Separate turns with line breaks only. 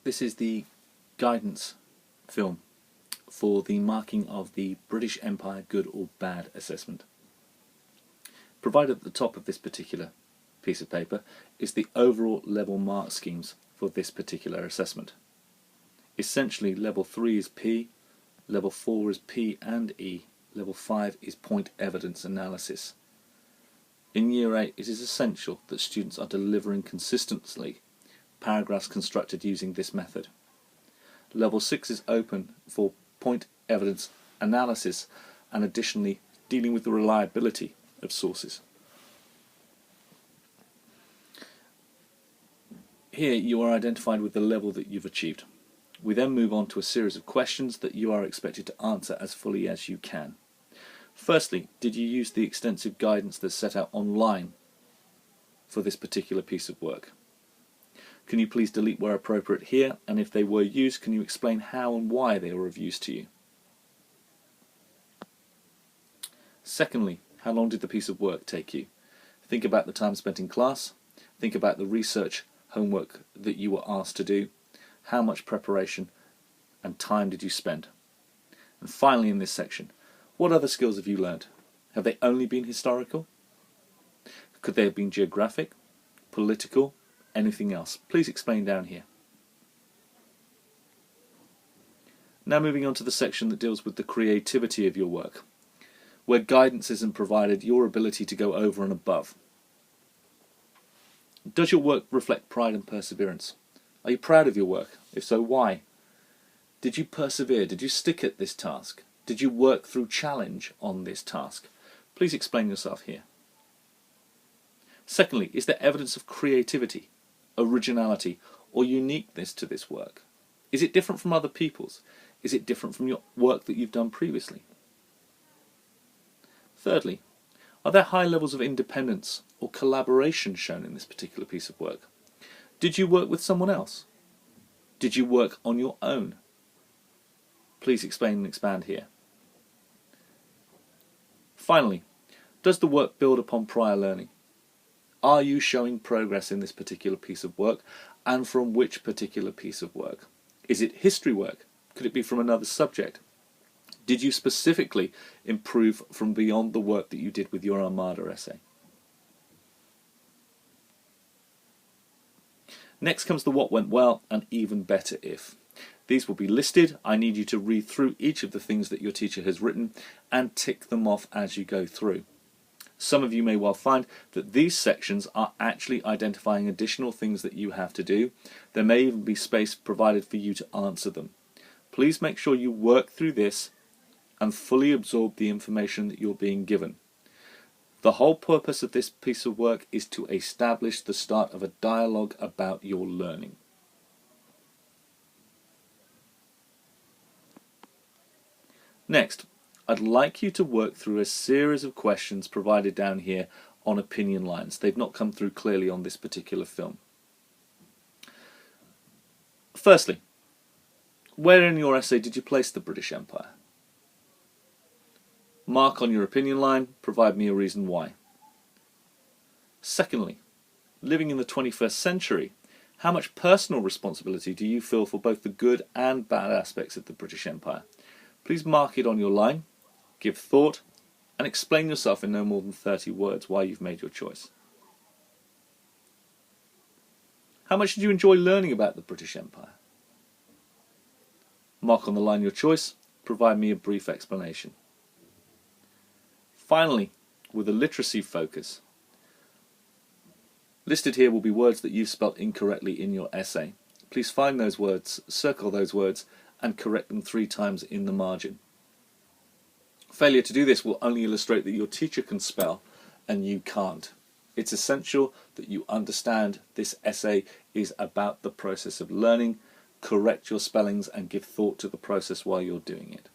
This is the guidance film for the marking of the British Empire Good or Bad assessment. Provided at the top of this particular piece of paper is the overall level mark schemes for this particular assessment. Essentially, level 3 is P, level 4 is P and E, level 5 is point evidence analysis. In Year 8, it is essential that students are delivering consistently paragraphs constructed using this method. Level 6 is open for point evidence analysis and additionally dealing with the reliability of sources. Here you are identified with the level that you've achieved. We then move on to a series of questions that you are expected to answer as fully as you can. Firstly, did you use the extensive guidance that's set out online for this particular piece of work? Can you please delete where appropriate here, and if they were used, can you explain how and why they were of use to you? Secondly, how long did the piece of work take you? Think about the time spent in class, think about the research homework that you were asked to do, how much preparation and time did you spend? And finally in this section, what other skills have you learned? Have they only been historical? Could they have been geographic, political, anything else? Please explain down here. Now moving on to the section that deals with the creativity of your work, where guidance isn't provided, your ability to go over and above. Does your work reflect pride and perseverance? Are you proud of your work? If so, why? Did you persevere? Did you stick at this task? Did you work through challenge on this task? Please explain yourself here. Secondly, is there evidence of creativity, originality, or uniqueness to this work? Is it different from other people's? Is it different from your work that you've done previously? Thirdly, are there high levels of independence or collaboration shown in this particular piece of work? Did you work with someone else? Did you work on your own? Please explain and expand here. Finally, does the work build upon prior learning? Are you showing progress in this particular piece of work, and from which particular piece of work? Is it history work? Could it be from another subject? Did you specifically improve from beyond the work that you did with your Armada essay? Next comes the what went well and even better if. These will be listed. I need you to read through each of the things that your teacher has written and tick them off as you go through. Some of you may well find that these sections are actually identifying additional things that you have to do. There may even be space provided for you to answer them. Please make sure you work through this and fully absorb the information that you're being given. The whole purpose of this piece of work is to establish the start of a dialogue about your learning. Next, I'd like you to work through a series of questions provided down here on opinion lines. They've not come through clearly on this particular film. Firstly, where in your essay did you place the British Empire? Mark on your opinion line, provide me a reason why. Secondly, living in the 21st century, how much personal responsibility do you feel for both the good and bad aspects of the British Empire? Please mark it on your line, give thought, and explain yourself in no more than 30 words why you've made your choice. How much did you enjoy learning about the British Empire? Mark on the line your choice, provide me a brief explanation. Finally, with a literacy focus, listed here will be words that you've spelt incorrectly in your essay. Please find those words, circle those words, and correct them 3 times in the margin. Failure to do this will only illustrate that your teacher can spell and you can't. It's essential that you understand this essay is about the process of learning. Correct your spellings and give thought to the process while you're doing it.